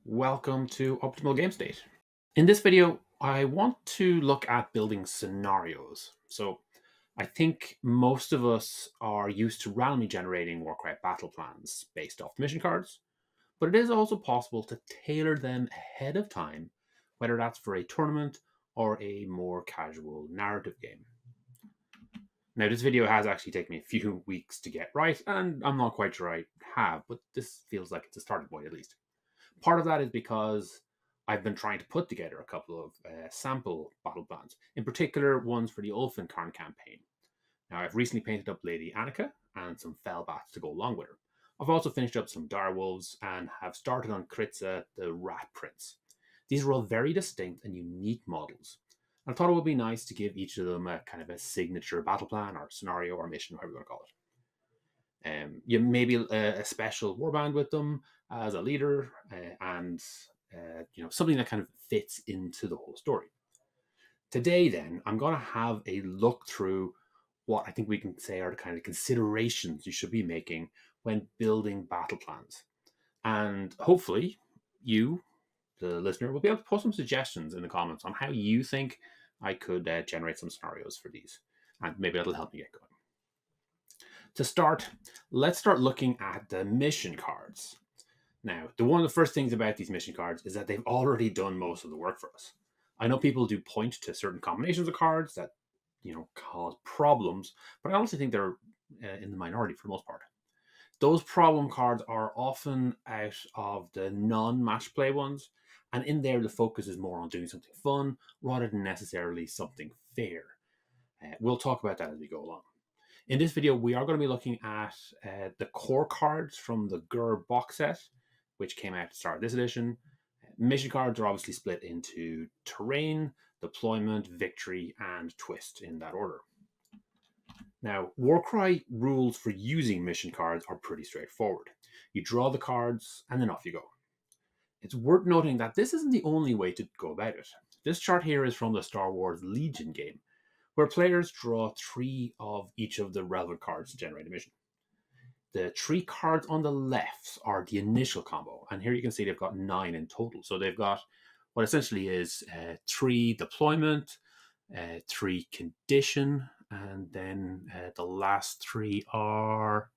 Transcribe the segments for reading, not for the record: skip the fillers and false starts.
Welcome to Optimal Game State. In this video, I want to look at building scenarios. So I think most of us are used to randomly generating Warcry battle plans based off mission cards, but it is also possible to tailor them ahead of time, whether that's for a tournament or a more casual narrative game. Now, this video has actually taken me a few weeks to get right, and I'm not quite sure I have, but this feels like it's a starting point at least. Part of that is because I've been trying to put together a couple of sample battle plans, in particular ones for the Ulfenkarn campaign. Now, I've recently painted up Lady Annika and some fell bats to go along with her. I've also finished up some direwolves and have started on Kritza, the Rat Prince. These are all very distinct and unique models. I thought it would be nice to give each of them a kind of a signature battle plan or scenario or mission, whatever you want to call it. You maybe a special warband with them as a leader, and something that kind of fits into the whole story. Today, then, I'm going to have a look through what I think we can say are the kind of considerations you should be making when building battle plans, and hopefully, you, the listener, will be able to put some suggestions in the comments on how you think I could generate some scenarios for these, and maybe that'll help me get going. To start, let's start looking at the mission cards. Now, one of the first things about these mission cards is that they've already done most of the work for us. I know people do point to certain combinations of cards that, cause problems, but I honestly think they're in the minority for the most part. Those problem cards are often out of the non-match play ones, and in there the focus is more on doing something fun rather than necessarily something fair. We'll talk about that as we go along. In this video, we are going to be looking at the core cards from the Gur box set, which came out to start this edition. Mission cards are obviously split into terrain, deployment, victory, and twist in that order. Now, Warcry rules for using mission cards are pretty straightforward. You draw the cards, and then off you go. It's worth noting that this isn't the only way to go about it. This chart here is from the Star Wars Legion game, where players draw 3 of each of the relevant cards to generate a mission. The 3 cards on the left are the initial combo, and here you can see they've got 9 in total. So they've got what essentially is 3 deployment, 3 condition, and then the last 3 are,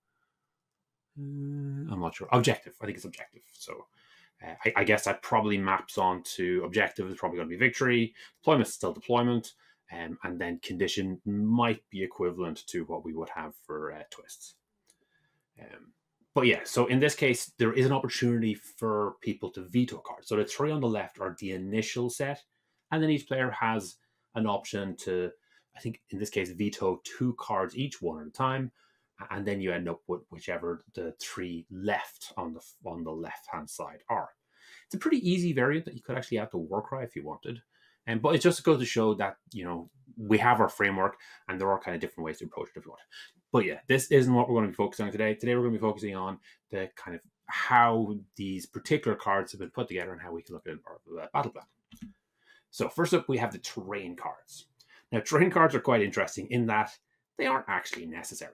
I'm not sure, objective. I think it's objective. So I guess that probably maps onto objective is probably going to be victory, deployment is still deployment, and then condition might be equivalent to what we would have for twists. But yeah, so in this case, there is an opportunity for people to veto cards. So the 3 on the left are the initial set, and then each player has an option to, I think in this case, veto 2 cards each, one at a time, and then you end up with whichever the 3 left on the left-hand side are. It's a pretty easy variant that you could actually add to Warcry if you wanted. But it just goes to show that, we have our framework and there are kind of different ways to approach it if you want. But yeah, this isn't what we're going to be focusing on today. Today we're going to be focusing on the kind of how these particular cards have been put together and how we can look at it part of the battle plan. So first up, we have the terrain cards. Now, terrain cards are quite interesting in that they aren't actually necessary.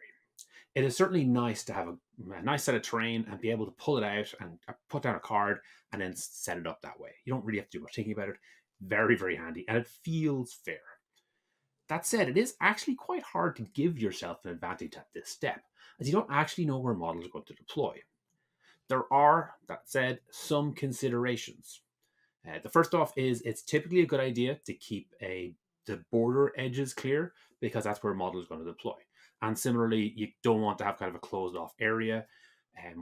It is certainly nice to have a nice set of terrain and be able to pull it out and put down a card and then set it up that way. You don't really have to do much thinking about it. Very, very handy, and it feels fair. That said, it is actually quite hard to give yourself an advantage at this step, as you don't actually know where models are going to deploy. There are, that said, some considerations. The first off is it's typically a good idea to keep the border edges clear, because that's where a model is going to deploy. And similarly, you don't want to have kind of a closed off area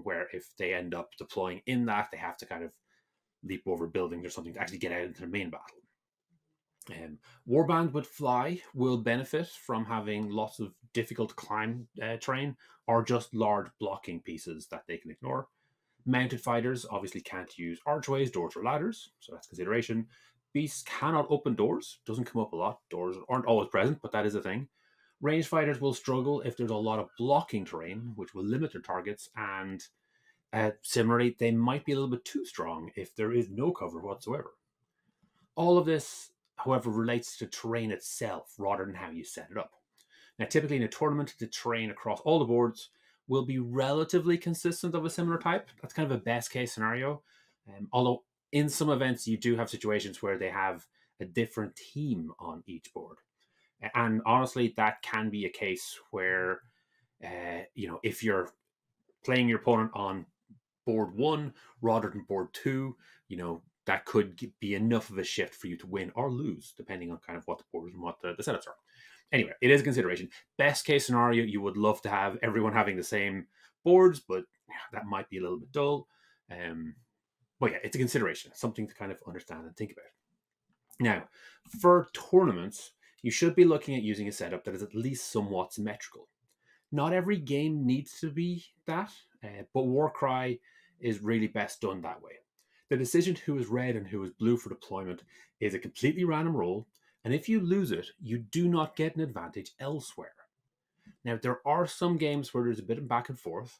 where if they end up deploying in that, they have to kind of leap over buildings or something to actually get out into the main battle. Warband with fly will benefit from having lots of difficult climb terrain or just large blocking pieces that they can ignore. Mounted fighters obviously can't use archways, doors, or ladders, so that's consideration. Beasts cannot open doors. Doesn't come up a lot. Doors aren't always present, but that is a thing. Ranged fighters will struggle if there's a lot of blocking terrain, which will limit their targets, and similarly, they might be a little bit too strong if there is no cover whatsoever. All of this, however, relates to terrain itself rather than how you set it up. Now, typically in a tournament, the terrain across all the boards will be relatively consistent of a similar type. That's kind of a best case scenario. Although in some events, you do have situations where they have a different team on each board. And honestly, that can be a case where, if you're playing your opponent on board one rather than board two, that could be enough of a shift for you to win or lose, depending on kind of what the board is and what the setups are. Anyway, it is a consideration. Best case scenario, you would love to have everyone having the same boards, but that might be a little bit dull. But yeah, it's a consideration, something to kind of understand and think about. Now, for tournaments, you should be looking at using a setup that is at least somewhat symmetrical. Not every game needs to be that, but Warcry is really best done that way. The decision who is red and who is blue for deployment is a completely random roll, and if you lose it, you do not get an advantage elsewhere. Now, there are some games where there's a bit of back and forth.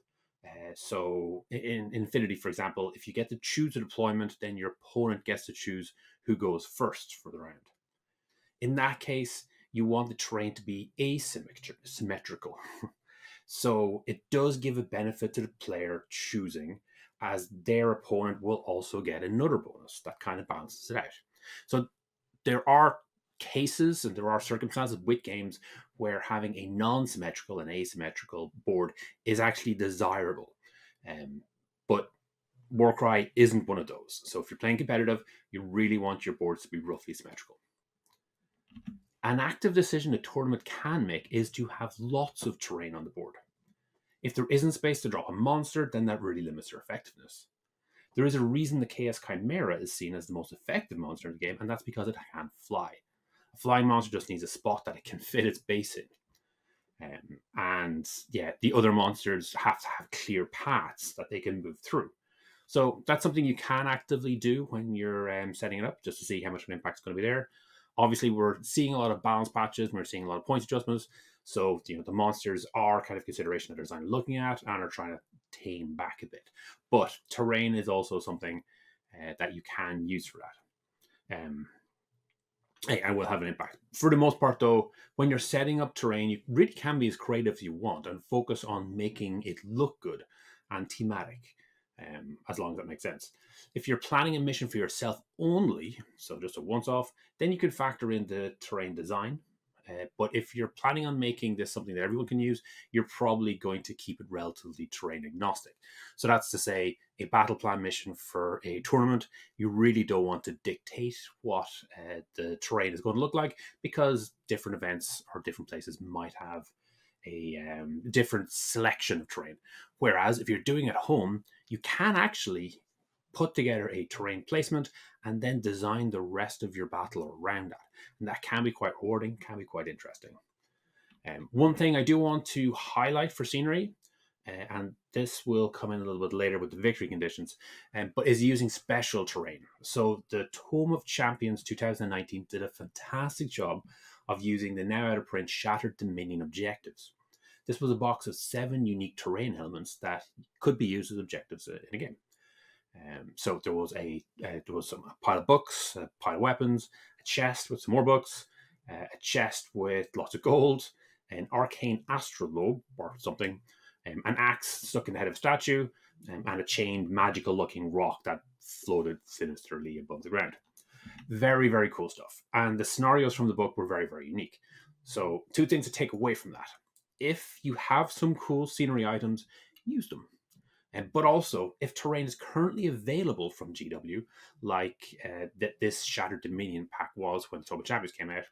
So in Infinity, for example, if you get to choose a deployment, then your opponent gets to choose who goes first for the round. In that case, you want the terrain to be asymmetrical. So it does give a benefit to the player choosing, as their opponent will also get another bonus that kind of balances it out. So there are cases and there are circumstances with games where having a non-symmetrical and asymmetrical board is actually desirable. But Warcry isn't one of those. So if you're playing competitive, you really want your boards to be roughly symmetrical. An active decision a tournament can make is to have lots of terrain on the board. If there isn't space to drop a monster, then that really limits their effectiveness. There is a reason the Chaos Chimera is seen as the most effective monster in the game, and that's because it can fly. A flying monster just needs a spot that it can fit its base in. And yeah, the other monsters have to have clear paths that they can move through. So that's something you can actively do when you're setting it up, just to see how much of an impact is going to be there. Obviously, we're seeing a lot of balance patches, and we're seeing a lot of points adjustments. So, the monsters are kind of consideration that they're designed looking at and are trying to tame back a bit. But terrain is also something that you can use for that. And will have an impact. For the most part, though, when you're setting up terrain, you really can be as creative as you want and focus on making it look good and thematic, as long as that makes sense. If you're planning a mission for yourself only, so just a once-off, then you could factor in the terrain design. But if you're planning on making this something that everyone can use, you're probably going to keep it relatively terrain agnostic. So that's to say, a battle plan mission for a tournament, you really don't want to dictate what the terrain is going to look like, because different events or different places might have a different selection of terrain. Whereas if you're doing it at home, you can actually put together a terrain placement and then design the rest of your battle around that. And that can be quite rewarding, can be quite interesting. One thing I do want to highlight for scenery, and this will come in a little bit later with the victory conditions, but is using special terrain. So the Tome of Champions 2019 did a fantastic job of using the now out of print Shattered Dominion objectives. This was a box of 7 unique terrain elements that could be used as objectives in a game. So there was a pile of books, a pile of weapons, a chest with some more books, a chest with lots of gold, an arcane astrolabe or something, an axe stuck in the head of a statue, and a chained magical looking rock that floated sinisterly above the ground. Very, very cool stuff. And the scenarios from the book were very, very unique. So 2 things to take away from that. If you have some cool scenery items, use them. But also, if terrain is currently available from GW, like this Shattered Dominion pack was when Tome of Champions came out,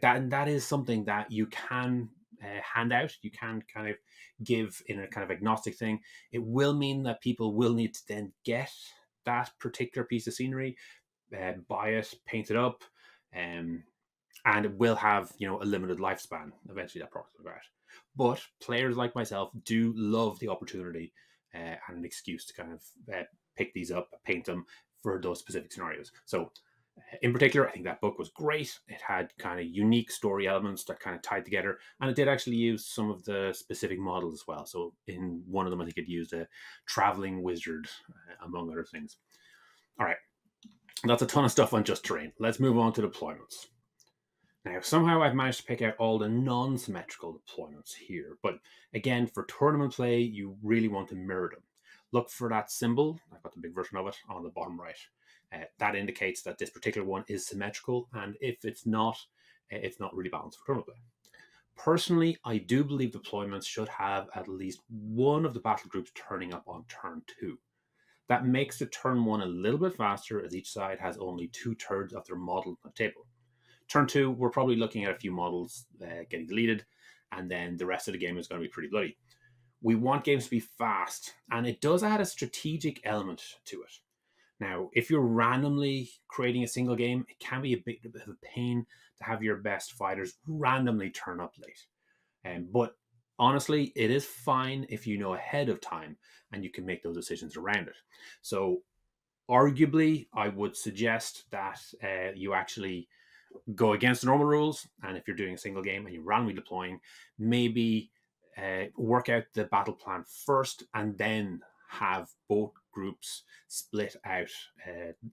that is something that you can hand out. You can kind of give in a kind of agnostic thing. It will mean that people will need to then get that particular piece of scenery, buy it, paint it up, and it will have a limited lifespan. Eventually, that product will go out. But players like myself do love the opportunity and an excuse to kind of pick these up, paint them for those specific scenarios. So in particular, I think that book was great. It had kind of unique story elements that kind of tied together, and it did actually use some of the specific models as well. So in one of them, I think it used a traveling wizard, among other things. All right, that's a ton of stuff on just terrain. Let's move on to deployments. Now, somehow I've managed to pick out all the non-symmetrical deployments here, but again, for tournament play, you really want to mirror them. Look for that symbol, I've got the big version of it, on the bottom right. That indicates that this particular one is symmetrical, and if it's not really balanced for tournament play. Personally, I do believe deployments should have at least one of the battle groups turning up on turn 2. That makes the turn 1 a little bit faster, as each side has only 2/3 of their model on the table. Turn 2, we're probably looking at a few models getting deleted, and then the rest of the game is going to be pretty bloody. We want games to be fast, and it does add a strategic element to it. Now, if you're randomly creating a single game, it can be a bit of a pain to have your best fighters randomly turn up late. But honestly, it is fine if you know ahead of time and you can make those decisions around it. So arguably, I would suggest that you actually go against the normal rules. And if you're doing a single game and you're randomly deploying, maybe work out the battle plan first and then have both groups split out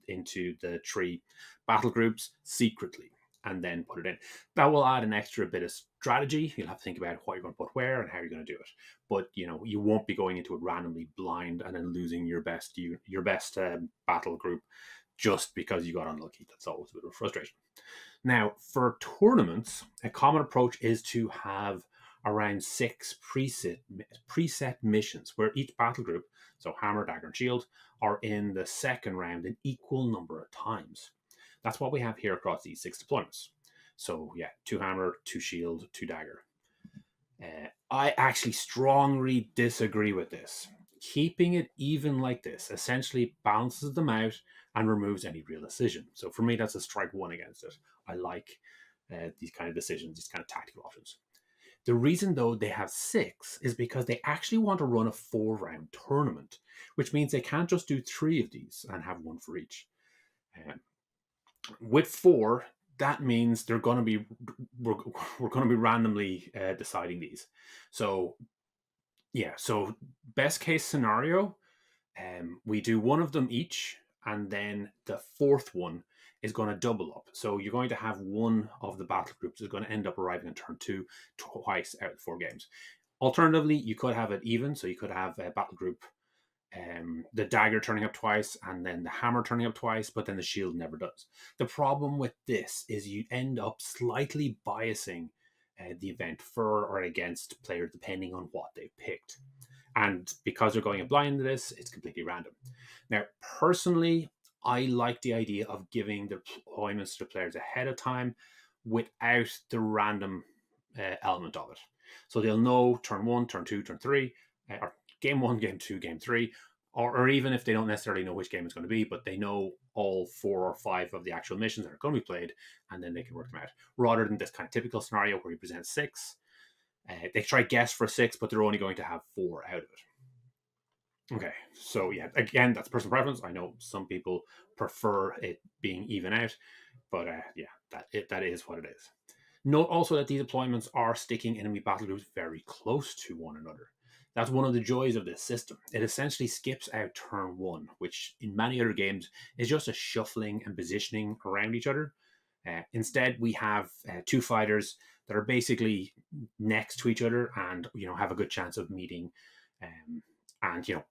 into the 3 battle groups secretly and then put it in. That will add an extra bit of strategy. You'll have to think about what you're going to put where and how you're going to do it. But you won't be going into it randomly blind and then losing your best battle group just because you got unlucky. That's always a bit of frustration. Now, for tournaments, a common approach is to have around 6 preset missions where each battle group, so hammer, dagger, and shield, are in the second round an equal number of times. That's what we have here across these 6 deployments. So yeah, 2 hammer, 2 shield, 2 dagger. I actually strongly disagree with this. Keeping it even like this essentially balances them out and removes any real decision. So for me, that's a strike 1 against it. I like these kind of decisions, these kind of tactical options. The reason, though, they have 6 is because they actually want to run a 4-round tournament, which means they can't just do 3 of these and have 1 for each. With 4, that means we're going to be randomly deciding these. So yeah, so best case scenario, we do 1 of them each, and then the 4th one is going to double up. So you're going to have 1 of the battle groups is going to end up arriving in turn 2 twice out of 4 games. Alternatively, you could have it even. So you could have a battle group, the dagger turning up twice and then the hammer turning up twice, but then the shield never does. The problem with this is you end up slightly biasing the event for or against players depending on what they've picked. And because they're going blind to this, it's completely random. Now, personally, I like the idea of giving the deployments to the players ahead of time without the random element of it. So they'll know turn 1, turn 2, turn 3, or game 1, game 2, game 3, or even if they don't necessarily know which game it's going to be, but they know all 4 or 5 of the actual missions that are going to be played, and then they can work them out. Rather than this kind of typical scenario where you present 6, they try guess for 6, but they're only going to have 4 out of it. Okay, so yeah, again, that's personal preference. I know some people prefer it being even out, but yeah, that is what it is. Note also that these deployments are sticking enemy battle groups very close to one another. That's one of the joys of this system. It essentially skips out turn 1, which in many other games is just a shuffling and positioning around each other. Instead, we have 2 fighters that are basically next to each other and have a good chance of meeting and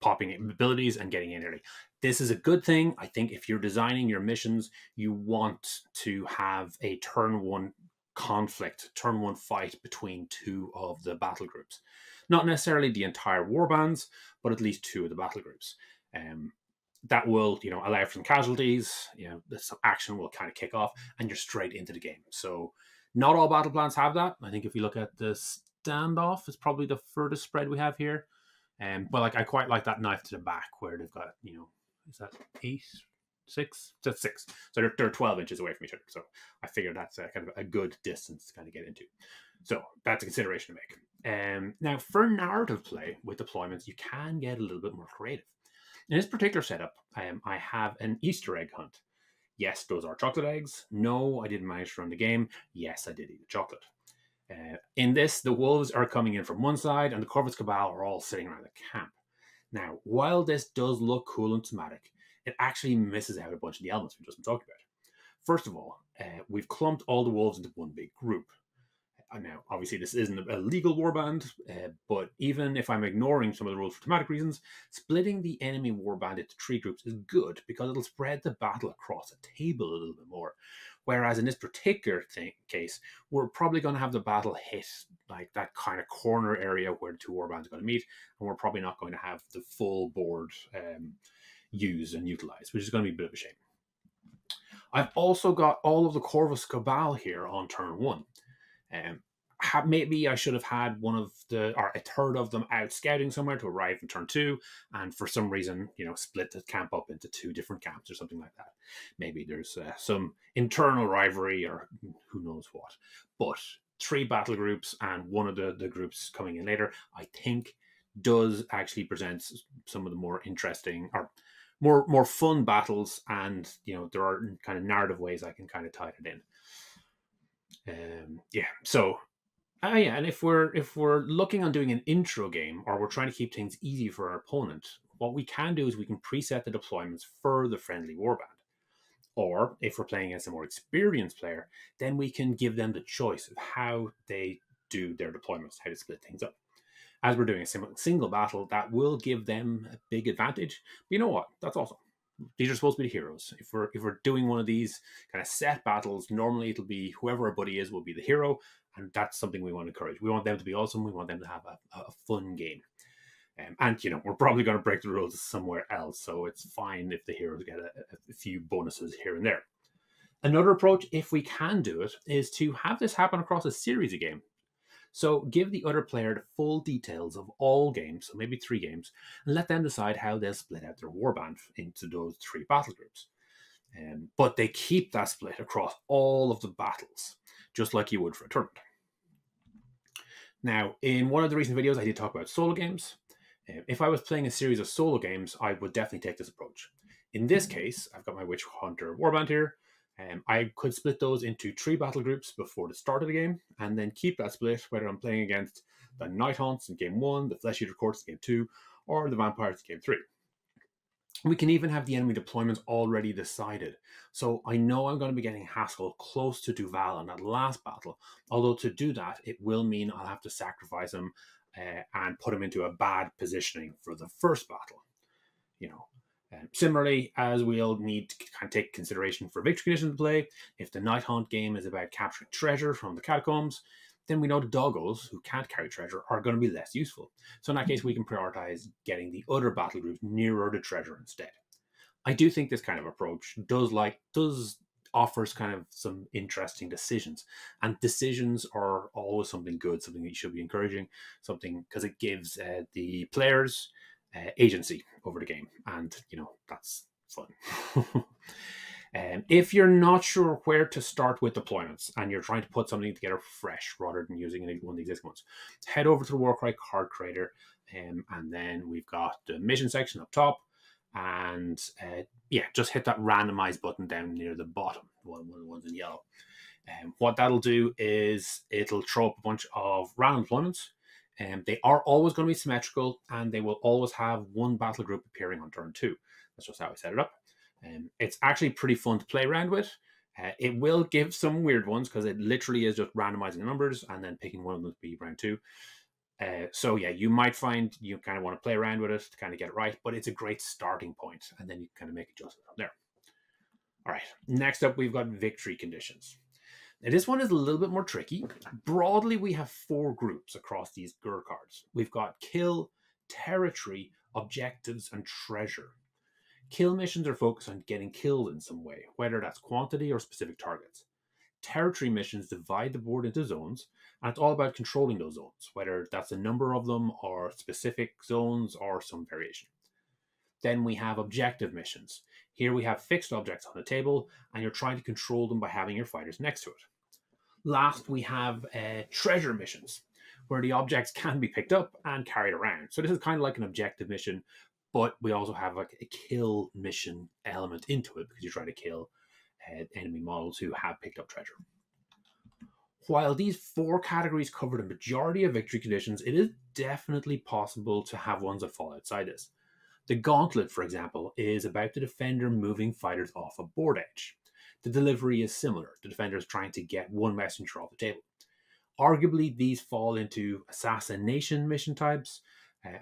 popping abilities and getting in early. This is a good thing. I think if you're designing your missions, you want to have a turn 1 conflict, turn 1 fight between 2 of the battle groups. Not necessarily the entire warbands, but at least 2 of the battle groups. That will, allow for some casualties. Some action will kind of kick off, and you're straight into the game. So, not all battle plans have that. I think if you look at the standoff, it's probably the furthest spread we have here. But I quite like that knife to the back where they've got, is that 8, 6? That's 6. So they're 12 inches away from each other. So I figured that's kind of a good distance to kind of get into. So that's a consideration to make. Now, for narrative play with deployments, you can get a little bit more creative. In this particular setup, I have an Easter egg hunt. Yes, those are chocolate eggs. No, I didn't manage to run the game. Yes, I did eat the chocolate. In this, the wolves are coming in from one side and the Corvus Cabal are all sitting around the camp. Now, while this does look cool and thematic, it actually misses out a bunch of the elements we've just been talking about. First of all, we've clumped all the wolves into one big group. Now, obviously, this isn't a legal warband, but even if I'm ignoring some of the rules for thematic reasons, splitting the enemy warband into 3 groups is good because it'll spread the battle across a table a little bit more. Whereas in this particular case, we're probably going to have the battle hit like that kind of corner area where the 2 warbands are going to meet, and we're probably not going to have the full board used and utilized, which is going to be a bit of a shame. I've also got all of the Corvus Cabal here on turn 1. Maybe I should have had a third of them out scouting somewhere to arrive in turn 2, and for some reason, split the camp up into 2 different camps or something like that. Maybe there's some internal rivalry or who knows what. But 3 battle groups and one of the groups coming in later, I think, does actually present some of the more interesting or more fun battles, and there are kind of narrative ways I can kind of tie it in. And if we're looking on doing an intro game, or we're trying to keep things easy for our opponent, what we can do is we can preset the deployments for the friendly warband. Or if we're playing against a more experienced player, then we can give them the choice of how they do their deployments, how to split things up. As we're doing a single battle, that will give them a big advantage. But you know what? That's awesome. These are supposed to be the heroes. If we're doing one of these kind of set battles, normally it'll be whoever our buddy is will be the hero, and that's something we want to encourage. We want them to be awesome. We want them to have a fun game. And we're probably going to break the rules somewhere else, so it's fine if the heroes get a few bonuses here and there. Another approach, if we can do it, is to have this happen across a series of games. So give the other player the full details of all games, so maybe 3 games, and let them decide how they'll split out their warband into those 3 battle groups. But they keep that split across all of the battles, just like you would for a tournament. Now, in one of the recent videos, I did talk about solo games. If I was playing a series of solo games, I would definitely take this approach. In this case, I've got my Witch Hunter warband here. I could split those into 3 battle groups before the start of the game, and then keep that split whether I'm playing against the Night Haunts in game 1, the Flesh Eater Courts in game 2, or the Vampires in game 3. We can even have the enemy deployments already decided. So I know I'm going to be getting Haskell close to Duval in that last battle, although to do that, it will mean I'll have to sacrifice him and put him into a bad positioning for the first battle. Similarly, as we'll need to kind of take consideration for victory conditions to play, if the Night Hunt game is about capturing treasure from the catacombs, then we know the doggos, who can't carry treasure, are going to be less useful. So in that case, we can prioritize getting the other battle groups nearer the treasure instead. I do think this kind of approach offers kind of some interesting decisions, and decisions are always something good, something that you should be encouraging, something because it gives the players agency over the game, and that's fun. If you're not sure where to start with deployments and you're trying to put something together fresh rather than using one of the existing ones, head over to the Warcry card creator, and then we've got the mission section up top, and just hit that randomize button down near the bottom, one of the ones in yellow. What that'll do is it'll throw up a bunch of random deployments. They are always going to be symmetrical, and they will always have 1 battle group appearing on turn 2. That's just how I set it up. It's actually pretty fun to play around with. It will give some weird ones because it literally is just randomizing the numbers and then picking one of them to be round 2. You might find you kind of want to play around with it to kind of get it right, but it's a great starting point, and then you kind of make adjustments from there. All right, next up, we've got victory conditions. Now, this one is a little bit more tricky. Broadly, we have 4 groups across these GUR cards. We've got kill, territory, objectives, and treasure. Kill missions are focused on getting killed in some way, whether that's quantity or specific targets. Territory missions divide the board into zones, and it's all about controlling those zones, whether that's a number of them or specific zones or some variation. Then we have objective missions. Here we have fixed objects on the table, and you're trying to control them by having your fighters next to it. Last, we have treasure missions, where the objects can be picked up and carried around. So this is kind of like an objective mission, but we also have like a kill mission element into it because you're trying to kill enemy models who have picked up treasure. While these 4 categories cover the majority of victory conditions, it is definitely possible to have ones that fall outside this. The Gauntlet, for example, is about the defender moving fighters off a board edge. The delivery is similar. The defender is trying to get one messenger off the table. Arguably, these fall into assassination mission types,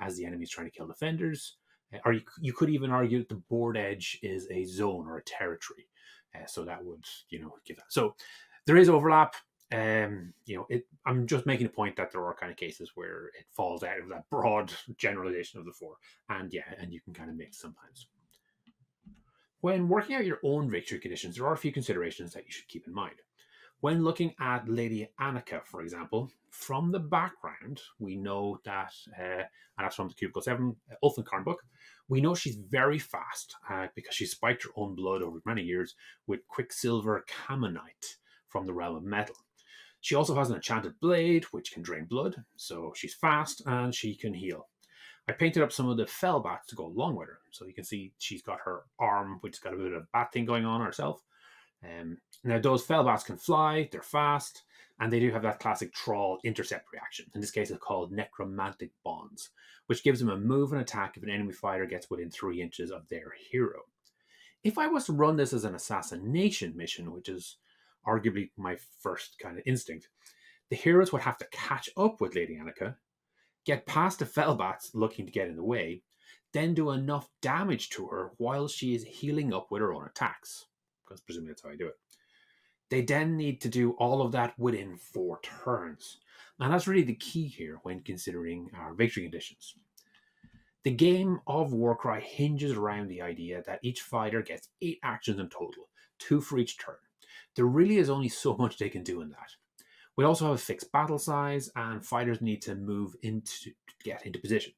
as the enemy is trying to kill defenders. Or you could even argue that the board edge is a zone or a territory. So that would, give that. So there is overlap. I'm just making a point that there are kind of cases where it falls out of that broad generalization of the four. And you can kind of mix sometimes. When working out your own victory conditions, there are a few considerations that you should keep in mind. When looking at Lady Annika, for example, from the background, we know that, and that's from the Cubicle 7 Ulfenkarn book, we know she's very fast because she spiked her own blood over many years with Quicksilver Camonite from the realm of metal. She also has an enchanted blade, which can drain blood, so she's fast and she can heal. I painted up some of the fell bats to go along with her, so you can see she's got her arm, which has got a bit of a bat thing going on herself. Now, those fellbats can fly, they're fast, and they do have that classic Troll intercept reaction. In this case, it's called Necromantic Bonds, which gives them a move and attack if an enemy fighter gets within 3 inches of their hero. If I was to run this as an assassination mission, which is arguably my first kind of instinct, the heroes would have to catch up with Lady Annika, get past the fellbats looking to get in the way, then do enough damage to her while she is healing up with her own attacks. Because presumably that's how I do it. They then need to do all of that within 4 turns. And that's really the key here when considering our victory conditions. The game of Warcry hinges around the idea that each fighter gets 8 actions in total, 2 for each turn. There really is only so much they can do in that. We also have a fixed battle size, and fighters need to move to get into position.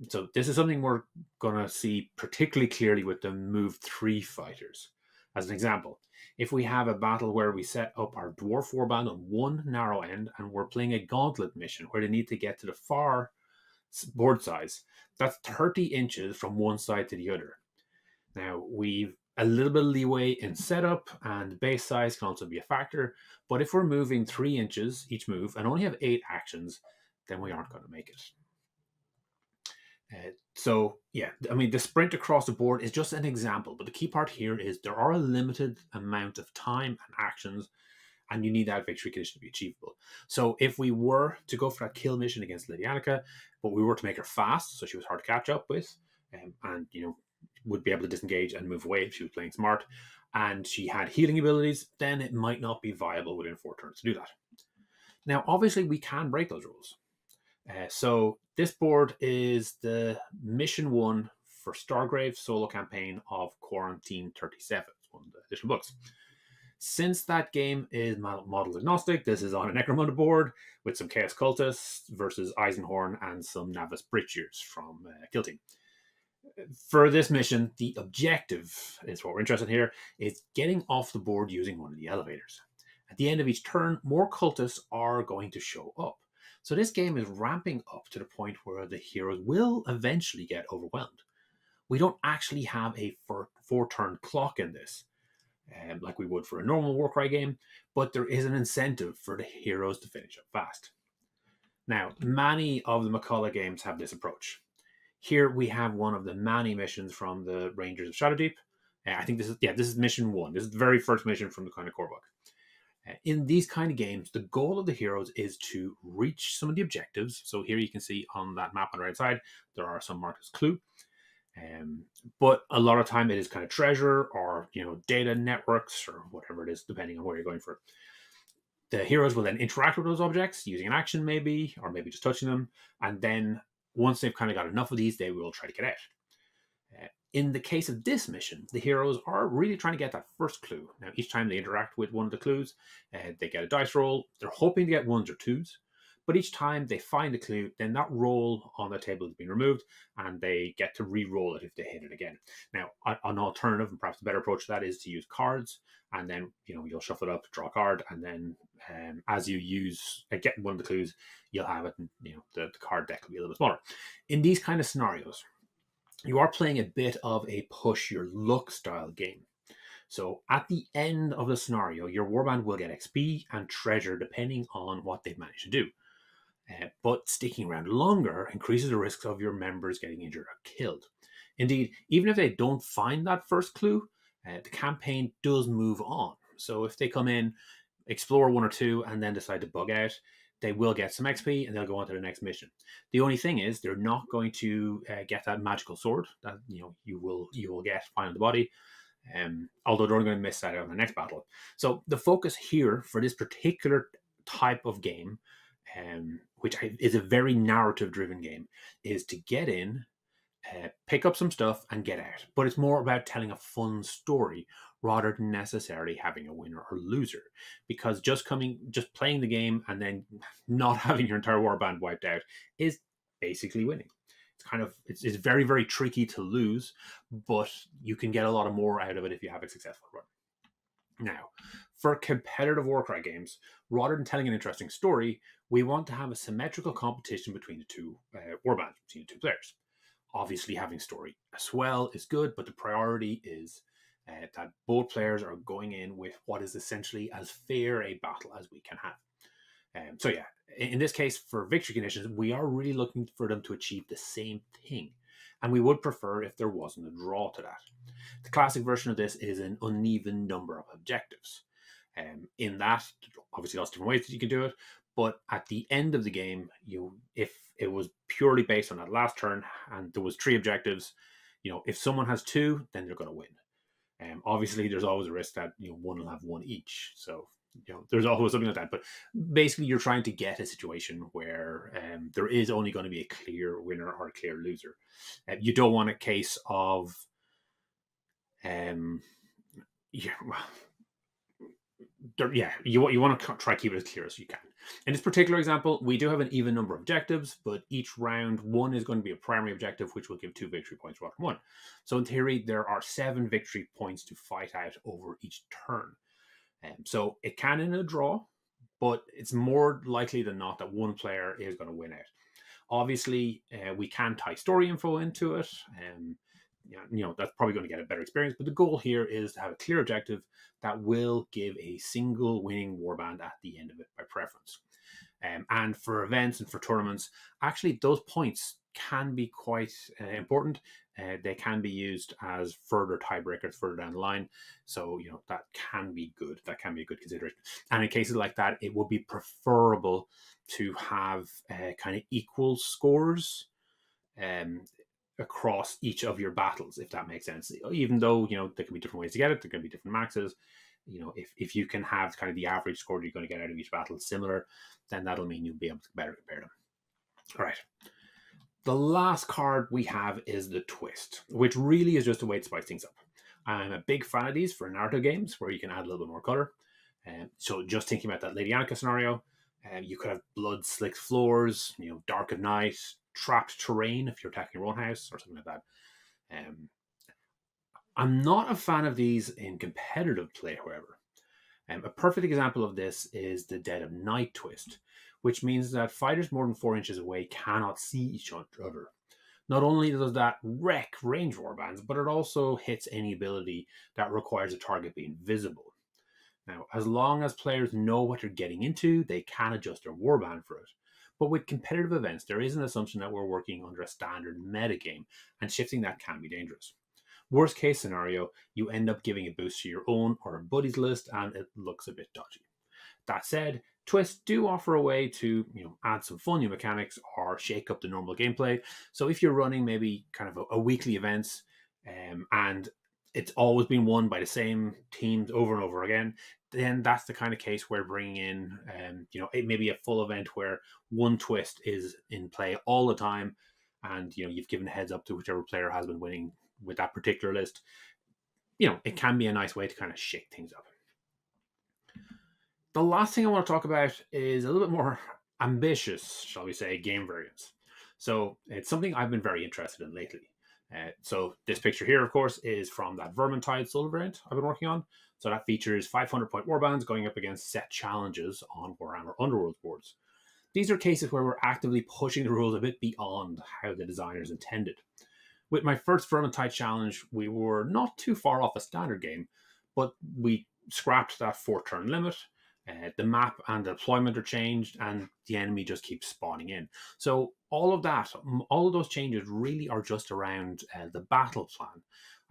So this is something we're going to see particularly clearly with the Move 3 fighters. As an example, if we have a battle where we set up our Dwarf Warband on one narrow end and we're playing a Gauntlet mission where they need to get to the far board size, that's 30 inches from one side to the other. Now, we've a little bit of leeway in setup, and base size can also be a factor, but if we're moving 3 inches each move and only have 8 actions, then we aren't going to make it. The sprint across the board is just an example, but the key part here is there are a limited amount of time and actions, and you need that victory condition to be achievable. So if we were to go for that kill mission against Lady Annika, but we were to make her fast, so she was hard to catch up with, and would be able to disengage and move away if she was playing smart, and she had healing abilities, then it might not be viable within 4 turns to do that. Now, obviously, we can break those rules. So this board is the Mission 1 for Stargrave solo campaign of Quarantine 37. It's one of the additional books. Since that game is model agnostic, this is on a Necromunda board with some Chaos Cultists versus Eisenhorn and some Navis Britchers from Kill Team. For this mission, the objective is what we're interested in here, is getting off the board using one of the elevators. At the end of each turn, more cultists are going to show up. So this game is ramping up to the point where the heroes will eventually get overwhelmed. We don't actually have a 4-turn clock in this, like we would for a normal Warcry game, but there is an incentive for the heroes to finish up fast. Now, many of the McCullough games have this approach. Here we have one of the many missions from the Rangers of Shadowdeep. I think this is mission 1. This is the very first mission from the kind of core book. In these kind of games, the goal of the heroes is to reach some of the objectives. So here you can see on that map on the right side, there are some marked as clue. But a lot of time it is kind of treasure or data networks or whatever it is, depending on where you're going for. The heroes will then interact with those objects using an action maybe, or maybe just touching them. And then once they've kind of got enough of these, they will try to get out. In the case of this mission, the heroes are really trying to get that first clue. Now, each time they interact with one of the clues, they get a dice roll. They're hoping to get 1s or 2s. But each time they find the clue, then that roll on the table has been removed, and they get to re-roll it if they hit it again. Now, an alternative, and perhaps a better approach to that, is to use cards, and then you'll shuffle it up, draw a card, and then as you get one of the clues, you'll have it, and the card deck will be a little bit smaller. In these kind of scenarios, you are playing a bit of a push your luck style game. So at the end of the scenario, your warband will get XP and treasure depending on what they've managed to do. But sticking around longer increases the risks of your members getting injured or killed. Indeed, even if they don't find that first clue, the campaign does move on. So if they come in, explore one or two and then decide to bug out, they will get some XP and they'll go on to the next mission. The only thing is they're not going to get that magical sword that you will get finding the body. Although they're only going to miss that out on the next battle. So the focus here for this particular type of game, which is a very narrative-driven game, is to get in, pick up some stuff, and get out. But it's more about telling a fun story rather than necessarily having a winner or loser. Because just playing the game and then not having your entire warband wiped out is basically winning. It's very, very tricky to lose, but you can get a lot more out of it if you have a successful run. Now, for competitive Warcry games, rather than telling an interesting story, we want to have a symmetrical competition between the two warbands, between the two players. Obviously, having story as well is good, but the priority is that both players are going in with what is essentially as fair a battle as we can have. So yeah, in this case, for victory conditions, we are really looking for them to achieve the same thing. And we would prefer if there wasn't a draw to that. The classic version of this is an uneven number of objectives. In that, obviously lots of different ways that you can do it, but at the end of the game, if it was purely based on that last turn and there was 3 objectives, if someone has 2, then they're going to win. Obviously, there's always a risk that one will have 1 each. So there's always something like that. But basically, you're trying to get a situation where there is only going to be a clear winner or a clear loser. You don't want a case of you want to try to keep it as clear as you can. In this particular example, we do have an even number of objectives, but each round, 1 is going to be a primary objective, which will give 2 victory points rather than 1. So in theory, there are 7 victory points to fight out over each turn. So it can end in a draw, but it's more likely than not that one player is going to win out. Obviously, we can tie story info into it. That's probably going to get a better experience. But the goal here is to have a clear objective that will give a single winning warband at the end of it by preference. And for events and for tournaments, actually, those points can be quite important. They can be used as further tiebreakers further down the line. So, that can be good. That can be a good consideration. And in cases like that, it would be preferable to have kind of equal scores across each of your battles, if that makes sense. Even though, there can be different ways to get it, there can be different maxes. If you can have kind of the average score you're going to get out of each battle similar, then that'll mean you'll be able to better compare them. All right. The last card we have is the Twist, which really is just a way to spice things up. I'm a big fan of these for narrative games where you can add a little bit more color. So just thinking about that Lady Annika scenario, you could have blood slicked floors, dark at night, trapped terrain if you're attacking your own house or something like that. I'm not a fan of these in competitive play, however. A perfect example of this is the Dead of Night Twist, which means that fighters more than 4 inches away cannot see each other. Not only does that wreck range warbands, but it also hits any ability that requires a target being visible. Now, as long as players know what they're getting into, they can adjust their warband for it. But with competitive events, there is an assumption that we're working under a standard metagame, and shifting that can be dangerous. Worst case scenario, you end up giving a boost to your own or a buddy's list, and it looks a bit dodgy. That said, Twists do offer a way to add some fun new mechanics or shake up the normal gameplay. So if you're running maybe kind of a weekly events and it's always been won by the same teams over and over again, then that's the kind of case where bringing in maybe a full event where one twist is in play all the time, and you've given a heads up to whichever player has been winning with that particular list. It can be a nice way to kind of shake things up. The last thing I want to talk about is a little bit more ambitious, shall we say, game variants. So it's something I've been very interested in lately. So this picture here, of course, is from that Vermintide Soul variant I've been working on. So that features 500-point warbands going up against set challenges on Warhammer Underworld boards. These are cases where we're actively pushing the rules a bit beyond how the designers intended. With my first Vermintide challenge, we were not too far off a standard game, but we scrapped that 4-turn limit. The map and the deployment are changed, and the enemy just keeps spawning in. So all of that, all of those changes really are just around the battle plan.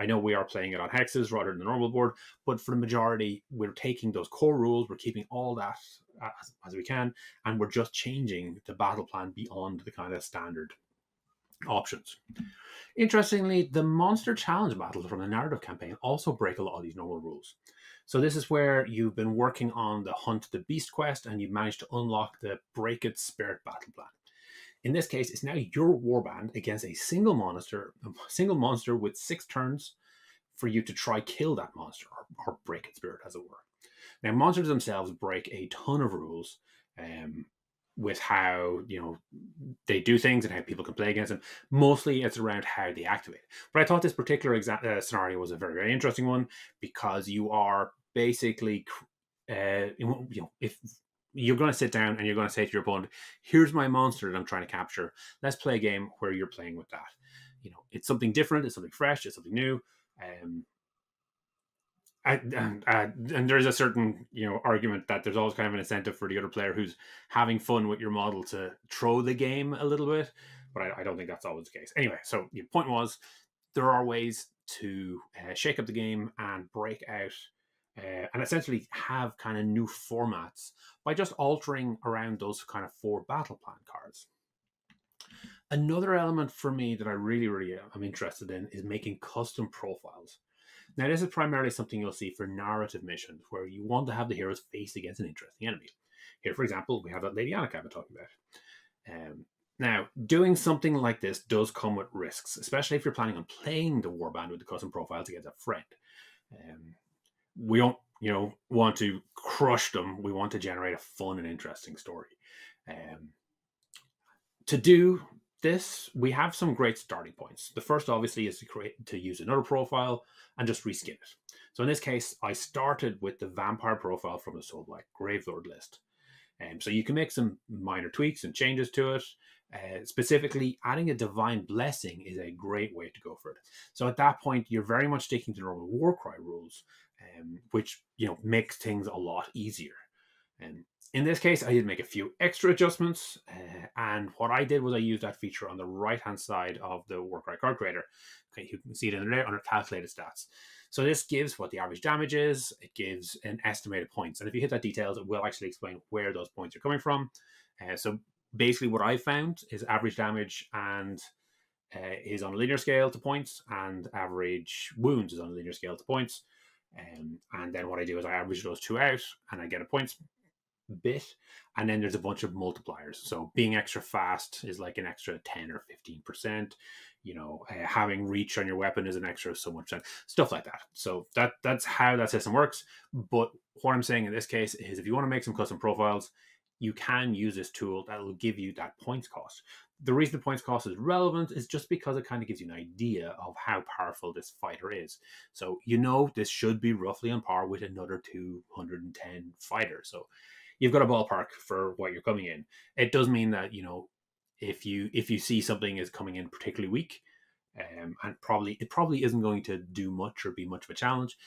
I know we are playing it on hexes rather than the normal board, but for the majority, we're taking those core rules, we're keeping all that as we can, and we're just changing the battle plan beyond the kind of standard options. Interestingly, the monster challenge battles from the narrative campaign also break a lot of these normal rules. So this is where you've been working on the Hunt the Beast quest and you've managed to unlock the Break It Spirit battle plan. In this case, it's now your warband against a single monster with 6 turns for you to try kill that monster, or break its spirit, as it were. Now, monsters themselves break a ton of rules with how they do things and how people can play against them. Mostly, it's around how they activate. But I thought this particular scenario was a very, very interesting one because you are basically, if you're going to sit down and you're going to say to your opponent, here's my monster that I'm trying to capture. Let's play a game where you're playing with that. It's something different. It's something fresh. It's something new. And there's a certain argument that there's always kind of an incentive for the other player who's having fun with your model to throw the game a little bit. But I don't think that's always the case. Anyway, so the point was there are ways to shake up the game and break out and essentially have kind of new formats by just altering around those kind of 4 battle plan cards. Another element for me that I really, really am interested in is making custom profiles. Now, this is primarily something you'll see for narrative missions where you want to have the heroes face against an interesting enemy. Here, for example, we have that Lady Annika I've been talking about. Now, doing something like this does come with risks, especially if you're planning on playing the warband with the custom profiles against a friend. We don't, want to crush them. We want to generate a fun and interesting story. To do this, we have some great starting points. The first, obviously, is to use another profile and just reskin it. So in this case, I started with the vampire profile from the Soulblight Gravelord list. So you can make some minor tweaks and changes to it. Specifically, adding a Divine Blessing is a great way to go for it. So at that point, you're very much sticking to the normal Warcry rules, which makes things a lot easier. In this case, I did make a few extra adjustments, and what I did was I used that feature on the right-hand side of the Warcry card creator. Okay, you can see it in there under calculated stats. So this gives what the average damage is. It gives an estimated points, and if you hit that details, it will actually explain where those points are coming from. So basically, what I found is average damage and is on a linear scale to points, and average wounds is on a linear scale to points. And then what I do is I average those 2 out, and I get a points bit, and then there's a bunch of multipliers. So being extra fast is like an extra 10 or 15%. Having reach on your weapon is an extra so much, stuff like that. So that's how that system works. But what I'm saying in this case is if you want to make some custom profiles, you can use this tool that will give you that points cost. The reason the points cost is relevant is just because it kind of gives you an idea of how powerful this fighter is. So this should be roughly on par with another 210 fighters. So you've got a ballpark for what you're coming in. It does mean that if you see something is coming in particularly weak, and it probably isn't going to do much or be much of a challenge.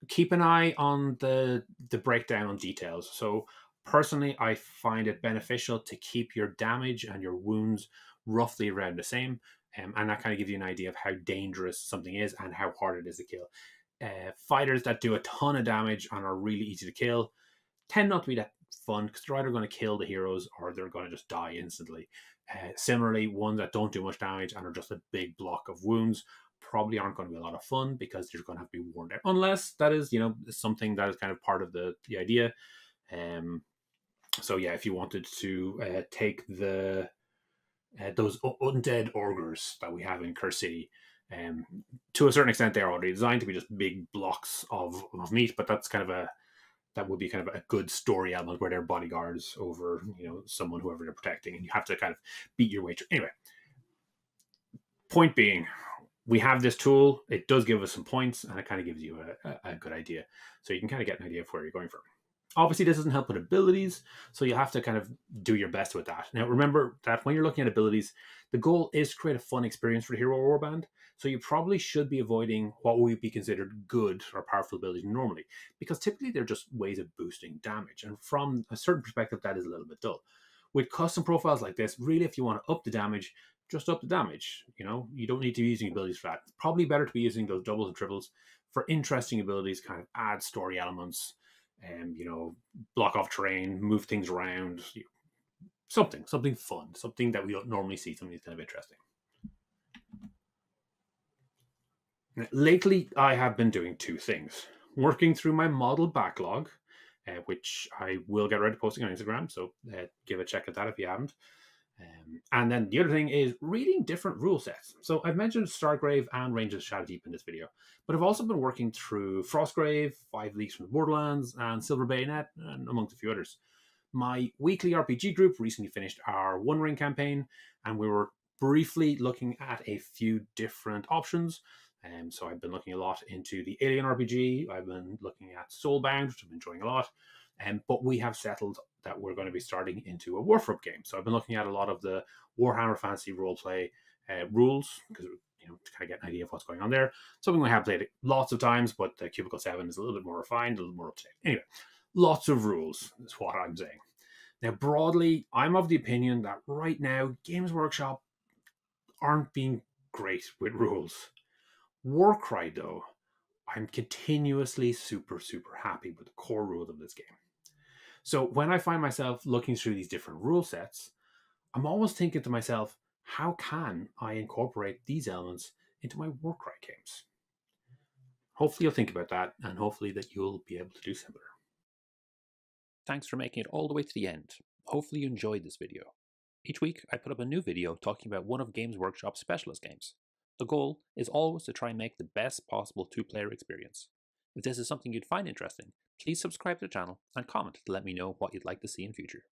Keep an eye on the breakdown on details. So personally, I find it beneficial to keep your damage and your wounds roughly around the same, and that kind of gives you an idea of how dangerous something is and how hard it is to kill. Fighters that do a ton of damage and are really easy to kill tend not to be that fun because they're either going to kill the heroes or they're going to just die instantly. Similarly, ones that don't do much damage and are just a big block of wounds probably aren't going to be a lot of fun because you're going to have to be worn out. Unless that is, something that is kind of part of the idea. So yeah, if you wanted to take those undead ogres that we have in Curse City, to a certain extent, they're already designed to be just big blocks of meat, but that would be kind of a good story element where they're bodyguards over, someone, whoever they're protecting, and you have to kind of beat your way through. Anyway, point being, we have this tool. It does give us some points, and it kind of gives you a good idea. So you can kind of get an idea of where you're going from. Obviously, this doesn't help with abilities, so you have to kind of do your best with that. Now, remember that when you're looking at abilities, The goal is to create a fun experience for the hero or warband, so you probably should be avoiding what would be considered good or powerful abilities normally, because typically they're just ways of boosting damage, and from a certain perspective that is a little bit dull. With custom profiles like this, really if you want to up the damage, just up the damage. You don't need to be using abilities for that. It's probably better to be using those doubles and triples for interesting abilities, kind of add story elements, and block off terrain, move things around, something fun, something that we don't normally see, something that's kind of interesting. Lately, I have been doing two things. Working through my model backlog, which I will get ready to posting on Instagram, so give a check at that if you haven't. And then the other thing is reading different rule sets. So I've mentioned Stargrave and Rangers Shadowdeep in this video, but I've also been working through Frostgrave, 5 Leagues from the Borderlands, and Silver Bayonet, and amongst a few others. My weekly RPG group recently finished our One Ring campaign, and we were briefly looking at a few different options. So I've been looking a lot into the Alien RPG. I've been looking at Soulbound, which I'm enjoying a lot. But we have settled that we're going to be starting into a Warframe game. So I've been looking at a lot of the Warhammer Fantasy roleplay rules, because to kind of get an idea of what's going on there. Something we have played lots of times, but Cubicle 7 is a little bit more refined, a little more up to date. Anyway, lots of rules is what I'm saying. Now, broadly, I'm of the opinion that right now, Games Workshop aren't being great with rules. Warcry, though, I'm continuously super happy with the core rules of this game. So when I find myself looking through these different rule sets, I'm always thinking to myself, how can I incorporate these elements into my Warcry games? Hopefully you'll think about that, and hopefully that you'll be able to do similar. Thanks for making it all the way to the end. Hopefully you enjoyed this video. Each week I put up a new video talking about one of Games Workshop's specialist games. The goal is always to try and make the best possible two-player experience. If this is something you'd find interesting, please subscribe to the channel and comment to let me know what you'd like to see in future.